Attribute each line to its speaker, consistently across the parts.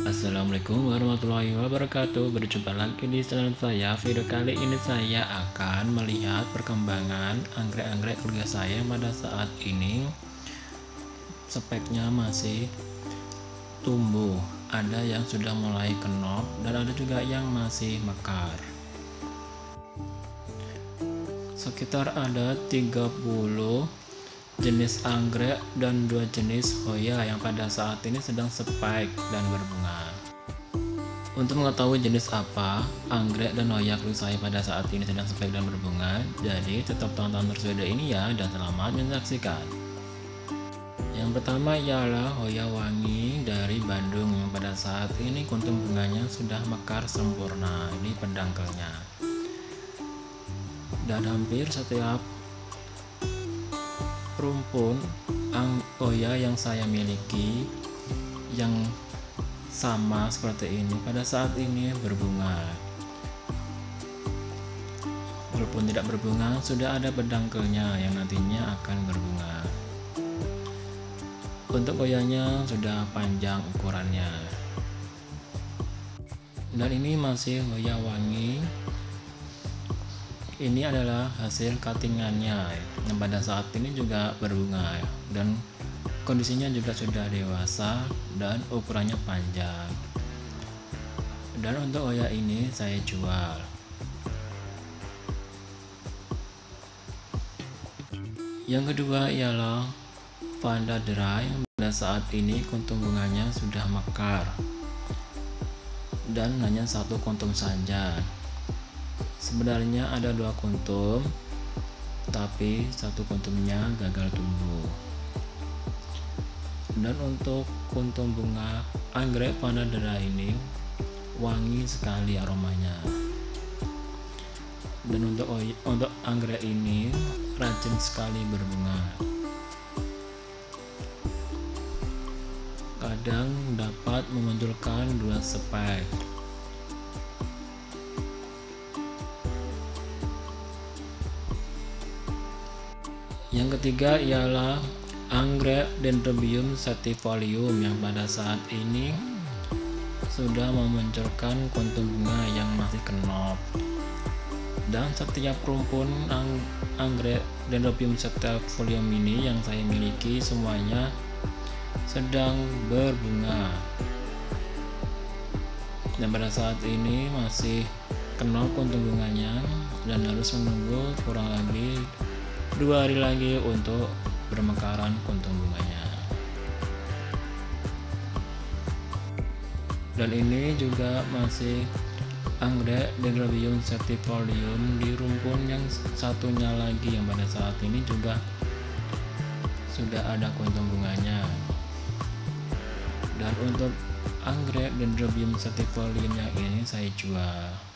Speaker 1: Assalamualaikum warahmatullahi wabarakatuh. Berjumpa lagi di channel saya. Video kali ini saya akan melihat perkembangan anggrek-anggrek keluarga saya pada saat ini. Speknya masih tumbuh, ada yang sudah mulai kenop dan ada juga yang masih mekar. Sekitar ada 30 jenis anggrek dan 2 jenis hoya yang pada saat ini sedang spike dan berbunga. Untuk mengetahui jenis apa anggrek dan hoya keluarga saya pada saat ini sedang spike dan berbunga, jadi tetap tonton terus video ini ya, dan selamat menyaksikan. Yang pertama ialah hoya wangi dari Bandung yang pada saat ini kuntum bunganya sudah mekar sempurna. Ini pendangkelnya, dan hampir setiap rumpun hoya yang saya miliki yang sama seperti ini pada saat ini berbunga. Walaupun tidak berbunga, sudah ada pendangkelnya yang nantinya akan berbunga. Untuk hoyanya sudah panjang ukurannya, dan ini masih hoya wangi. Ini adalah hasil cuttingannya yang pada saat ini juga berbunga, dan kondisinya juga sudah dewasa dan ukurannya panjang. Dan untuk hoya ini saya jual. Yang kedua ialah Vanda Dry yang pada saat ini kuntum bunganya sudah mekar dan hanya satu kuntum saja. Sebenarnya ada 2 kuntum, tapi satu kuntumnya gagal tumbuh. Dan untuk kuntum bunga anggrek Vanda Dry ini wangi sekali aromanya. Dan untuk anggrek ini rajin sekali berbunga. Kadang dapat memunculkan 2 spike. Yang ketiga ialah anggrek Dendrobium sativolium yang pada saat ini sudah memunculkan kuntum bunga yang masih kenop. Dan setiap rumpun anggrek Dendrobium sativolium ini yang saya miliki semuanya sedang berbunga. Dan pada saat ini masih kenop kuntum bunganya dan harus menunggu kurang lebih 2 hari lagi untuk bermekaran kuntum bunganya. Dan ini juga masih anggrek Dendrobium sativolium di rumpun yang satunya lagi yang pada saat ini juga sudah ada kuntum bunganya. Dan untuk anggrek Dendrobium sativolium yang ini saya jual.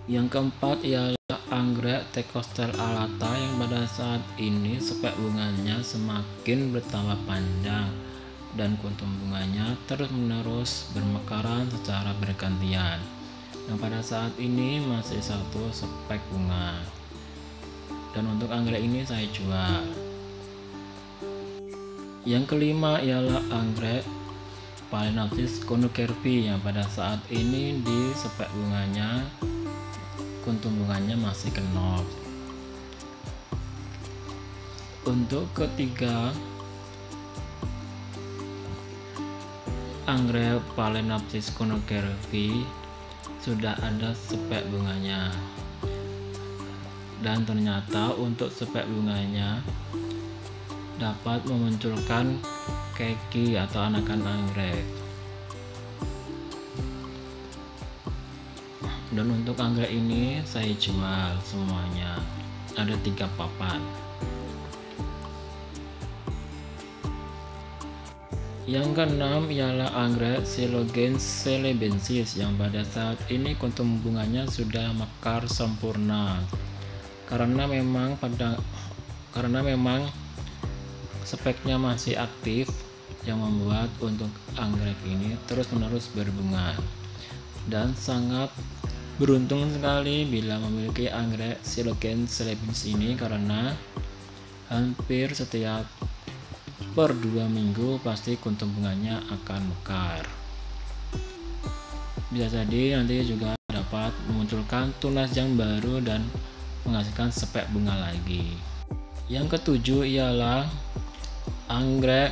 Speaker 1: Yang keempat ialah anggrek Thecostel alata yang pada saat ini spek bunganya semakin bertambah panjang dan kuntum bunganya terus-menerus bermekaran secara bergantian. Yang pada saat ini masih satu spek bunga. Dan untuk anggrek ini saya jual. Yang kelima ialah anggrek Phalaenopsis conucervi yang pada saat ini di spek bunganya kuntum bunganya masih kenop. Untuk ketiga anggrek Phalaenopsis conucervi sudah ada spek bunganya, dan ternyata untuk spek bunganya dapat memunculkan keki atau anakan anggrek. Dan untuk anggrek ini saya jual semuanya, ada 3 papan. Yang keenam ialah anggrek Silogenes celebensis yang pada saat ini kuntum bunganya sudah mekar sempurna, karena memang speknya masih aktif yang membuat untuk anggrek ini terus-menerus berbunga. Dan sangat beruntung sekali bila memiliki anggrek Silogenes celebensis ini, karena hampir setiap per 2 minggu pasti kuntum bunganya akan mekar. Bisa jadi nanti juga dapat memunculkan tunas yang baru dan menghasilkan spek bunga lagi. Yang ketujuh ialah anggrek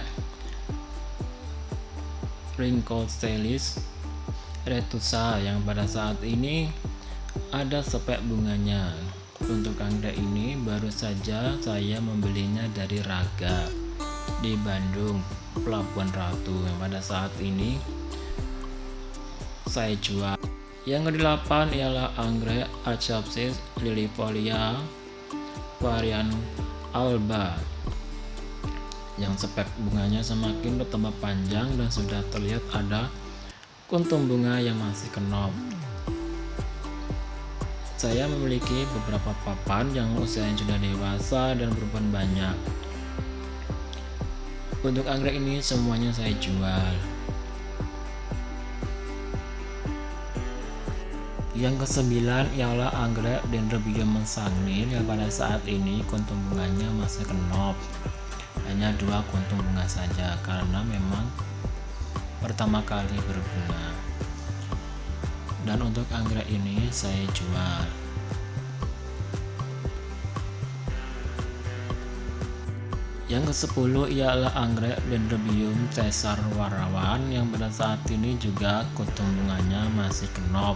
Speaker 1: Rhynchostelis retusa yang pada saat ini ada spek bunganya. Untuk anggrek ini baru saja saya membelinya dari Raga di Bandung, Pelabuhan Ratu, yang pada saat ini saya jual. Yang kedelapan ialah anggrek Archapsis lilifolia varian Alba yang spek bunganya semakin bertambah panjang dan sudah terlihat ada kuntum bunga yang masih kenop. Saya memiliki beberapa papan yang usianya sudah dewasa dan beruban banyak. Untuk anggrek ini semuanya saya jual. Yang kesembilan ialah anggrek Dendrobium mensangnil yang pada saat ini kuntum bunganya masih kenop. Hanya 2 kuntum bunga saja karena memang pertama kali berbunga. Dan untuk anggrek ini saya jual. Yang ke-10 ialah anggrek Dendrobium caesar warawan yang pada saat ini juga kuntum bunganya masih kenop.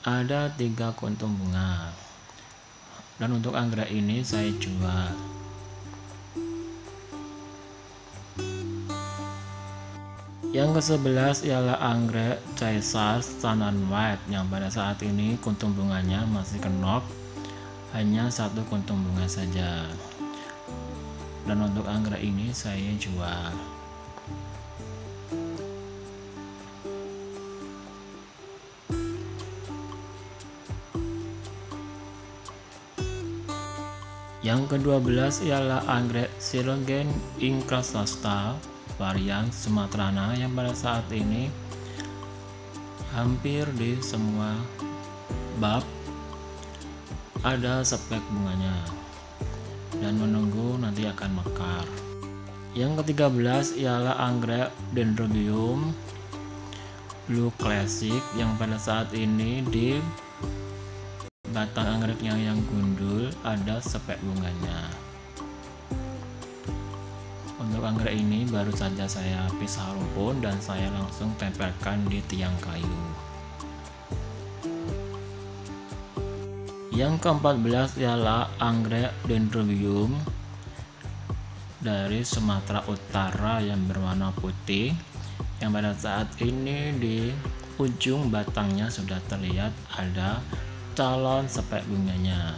Speaker 1: Ada 3 kuntum bunga. Dan untuk anggrek ini saya jual. Yang ke-11 ialah anggrek Caesar Standard White yang pada saat ini kuntum bunganya masih kenop, hanya 1 kuntum bunga saja. Dan untuk anggrek ini saya jual. Yang ke-12 ialah anggrek Silogen incrustata varian Sumatrana yang pada saat ini hampir di semua bab ada spek bunganya dan menunggu nanti akan mekar. Yang ke-13 ialah anggrek Dendrobium Blue Classic yang pada saat ini di batang anggreknya yang gundul ada spek bunganya. Untuk anggrek ini baru saja saya pisah rumpun dan saya langsung tempelkan di tiang kayu. Yang ke-14 ialah anggrek Dendrobium dari Sumatera Utara yang berwarna putih yang pada saat ini di ujung batangnya sudah terlihat ada calon spek bunganya.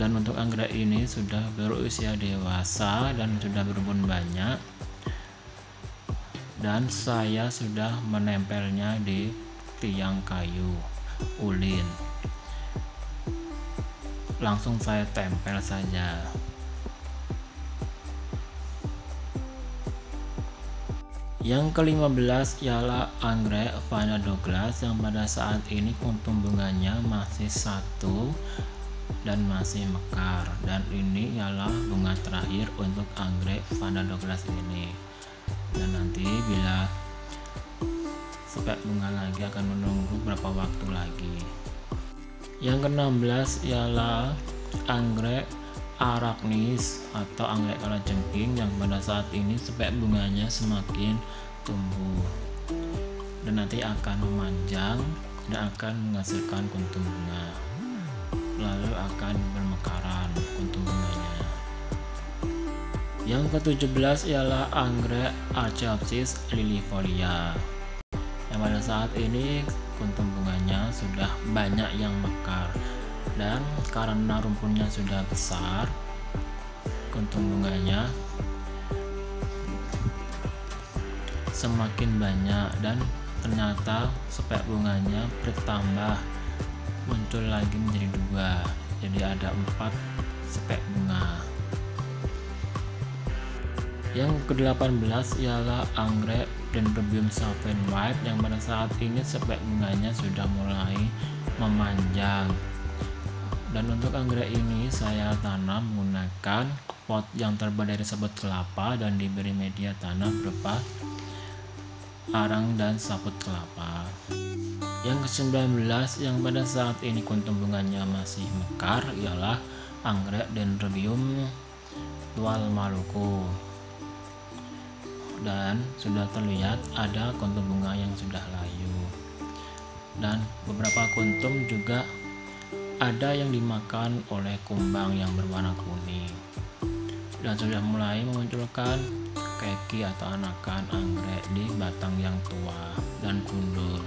Speaker 1: Dan untuk anggrek ini sudah berusia dewasa dan sudah berbun banyak, dan saya sudah menempelnya di tiang kayu ulin. Langsung saya tempel saja. Yang ke-15 ialah anggrek Vanda Douglas yang pada saat ini kuntum bunganya masih 1 dan masih mekar, dan ini ialah bunga terakhir untuk anggrek Vanda Douglas ini. Dan nanti bila spek bunga lagi akan menunggu berapa waktu lagi. Yang ke-16 ialah anggrek Arachnis atau anggrek kalajengking yang pada saat ini spek bunganya semakin tumbuh dan nanti akan memanjang dan akan menghasilkan kuntum bunga, lalu akan bermekaran kuntum bunganya. Yang ke-17 ialah anggrek Archapsis lilifolia yang pada saat ini kuntum bunganya sudah banyak yang mekar, dan karena rumpunnya sudah besar, kuntum bunganya semakin banyak dan ternyata spek bunganya bertambah, muncul lagi menjadi 2, jadi ada 4 spek bunga. Yang ke-18 ialah anggrek Dendrobium Sauvin White yang pada saat ini spek bunganya sudah mulai memanjang Dan untuk anggrek ini saya tanam menggunakan pot yang terbuat dari sabut kelapa dan diberi media tanam berupa arang dan sabut kelapa. Yang ke-19 yang pada saat ini kuntum bunganya masih mekar ialah anggrek Dendrobium tual Maluku. Dan sudah terlihat ada kuntum bunga yang sudah layu. Dan beberapa kuntum juga ada yang dimakan oleh kumbang yang berwarna kuning. Dan sudah mulai memunculkan keki atau anakan anggrek di batang yang tua dan gundul.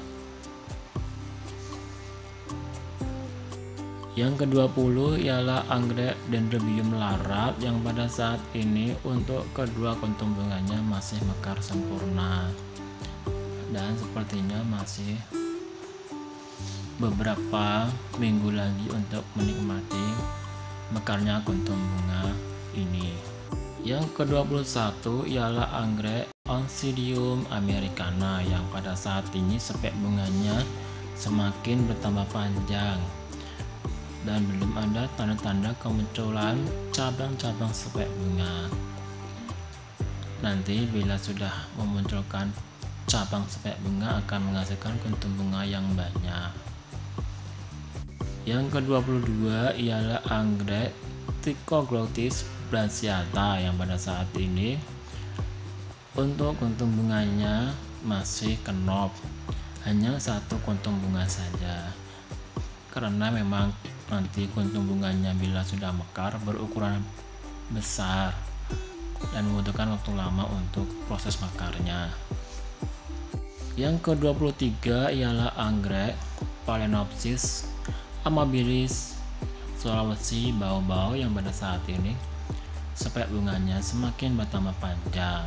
Speaker 1: Yang ke-20 ialah anggrek Dendrobium larat yang pada saat ini untuk kedua kuntum bunganya masih mekar sempurna. Dan sepertinya masih beberapa minggu lagi untuk menikmati mekarnya kuntum bunga ini. Yang ke-21 ialah anggrek Oncidium americana yang pada saat ini spek bunganya semakin bertambah panjang dan belum ada tanda-tanda kemunculan cabang-cabang spek bunga. Nanti bila sudah memunculkan cabang spek bunga akan menghasilkan kuntum bunga yang banyak. Yang ke-22 ialah anggrek Trichoglottis branchiata yang pada saat ini untuk kuntum bunganya masih kenop, hanya satu kuntum bunga saja. Karena memang nanti kuntum bunganya bila sudah mekar berukuran besar dan membutuhkan waktu lama untuk proses mekarnya. Yang ke-23 ialah anggrek Phalaenopsis amabilis Sulawesi bau-bau yang pada saat ini spek bunganya semakin bertambah panjang.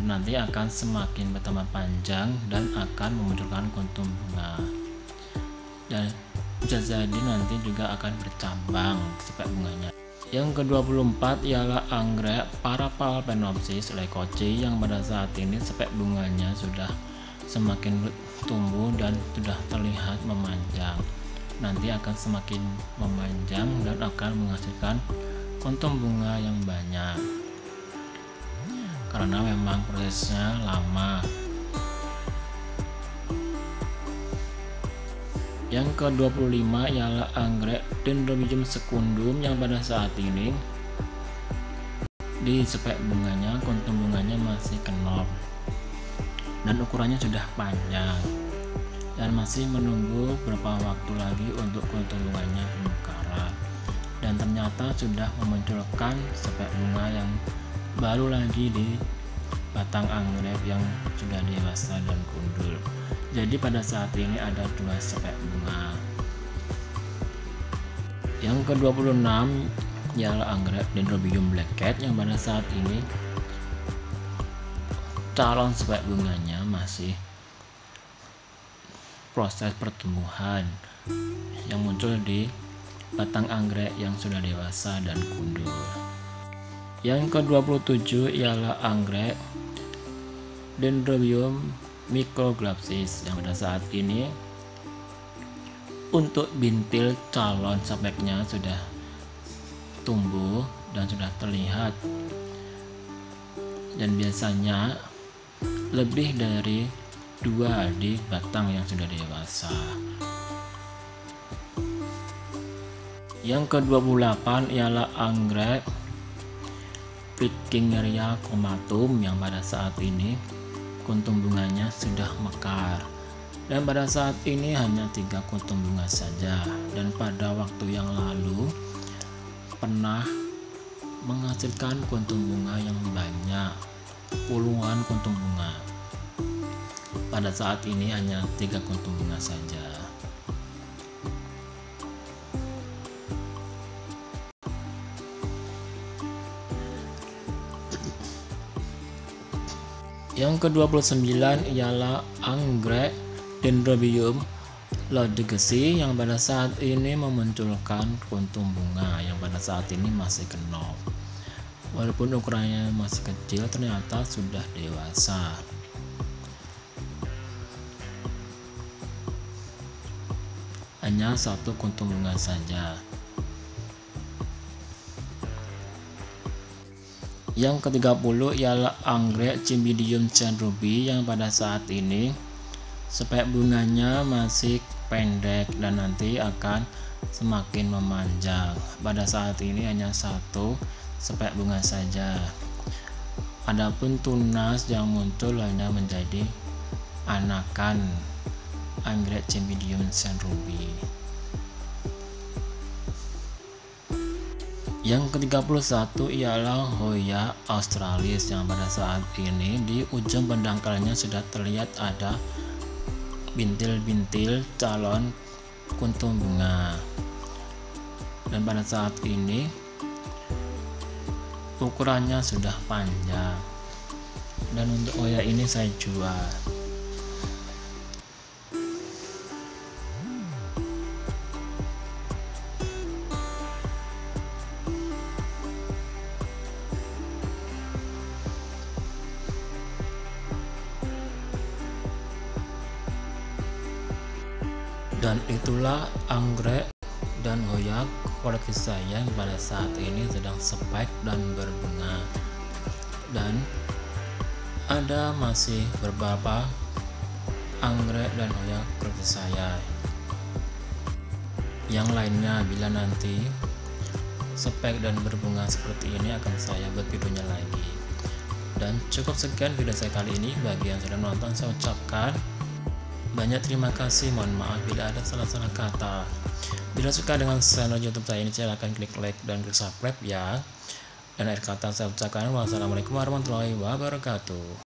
Speaker 1: Nanti akan semakin bertambah panjang dan akan memunculkan kuntum bunga. Dan bisa jadi nanti juga akan bercabang spek bunganya. Yang ke-24 ialah anggrek Parapalpenopsis leucochae yang pada saat ini spek bunganya sudah semakin tumbuh dan sudah terlihat memanjang. Nanti akan semakin memanjang dan akan menghasilkan kuntum bunga yang banyak. Karena memang prosesnya lama. Yang ke-25 ialah anggrek Dendrobium secundum yang pada saat ini di spek bunganya kuntum bunganya masih kenop dan ukurannya sudah panjang dan masih menunggu beberapa waktu lagi untuk kuntum bunganya mekaran. Dan ternyata sudah memunculkan spek bunga yang baru lagi di batang anggrek yang sudah dewasa dan gundul. Jadi pada saat ini ada dua spek bunga. Yang ke-26 ialah anggrek Dendrobium blackcat yang pada saat ini calon spek bunganya masih proses pertumbuhan yang muncul di batang anggrek yang sudah dewasa dan gundul. Yang ke-27 ialah anggrek Dendrobium microglapsis yang pada saat ini untuk bintil calon speknya sudah tumbuh dan sudah terlihat, dan biasanya lebih dari 2 di batang yang sudah dewasa. Yang ke-28 ialah anggrek Vikingeria comatum yang pada saat ini kuntum bunganya sudah mekar. Dan pada saat ini hanya 3 kuntum bunga saja, dan pada waktu yang lalu pernah menghasilkan kuntum bunga yang banyak, puluhan kuntum bunga. Pada saat ini hanya 3 kuntum bunga saja. Yang ke-29 ialah anggrek Dendrobium lodgesi yang pada saat ini memunculkan kuntum bunga yang pada saat ini masih kenop. Walaupun ukurannya masih kecil, ternyata sudah dewasa. hanya satu kuntum bunga saja. Yang ke-30 ialah anggrek Cymbidium Centrubi yang pada saat ini spek bunganya masih pendek dan nanti akan semakin memanjang. Pada saat ini hanya satu spek bunga saja. Adapun tunas yang muncul hanya menjadi anakan anggrek Cymbidium Centrubi. Yang ke-31 ialah Hoya australis yang pada saat ini di ujung pendangkalnya sudah terlihat ada bintil-bintil calon kuntum bunga. Dan pada saat ini ukurannya sudah panjang. Dan untuk Hoya ini saya jual. Dan itulah anggrek dan Hoya koleksi saya yang pada saat ini sedang spek dan berbunga. Dan ada masih beberapa anggrek dan Hoya koleksi saya yang lainnya. Bila nanti spek dan berbunga seperti ini akan saya buat videonya lagi. Dan cukup sekian video saya kali ini. Bagi yang sudah menonton saya ucapkan banyak terima kasih. Mohon maaf bila ada salah-salah kata. Bila suka dengan channel YouTube saya ini, silahkan klik like dan klik subscribe ya. Dan akhir kata saya ucapkan wassalamualaikum warahmatullahi wabarakatuh.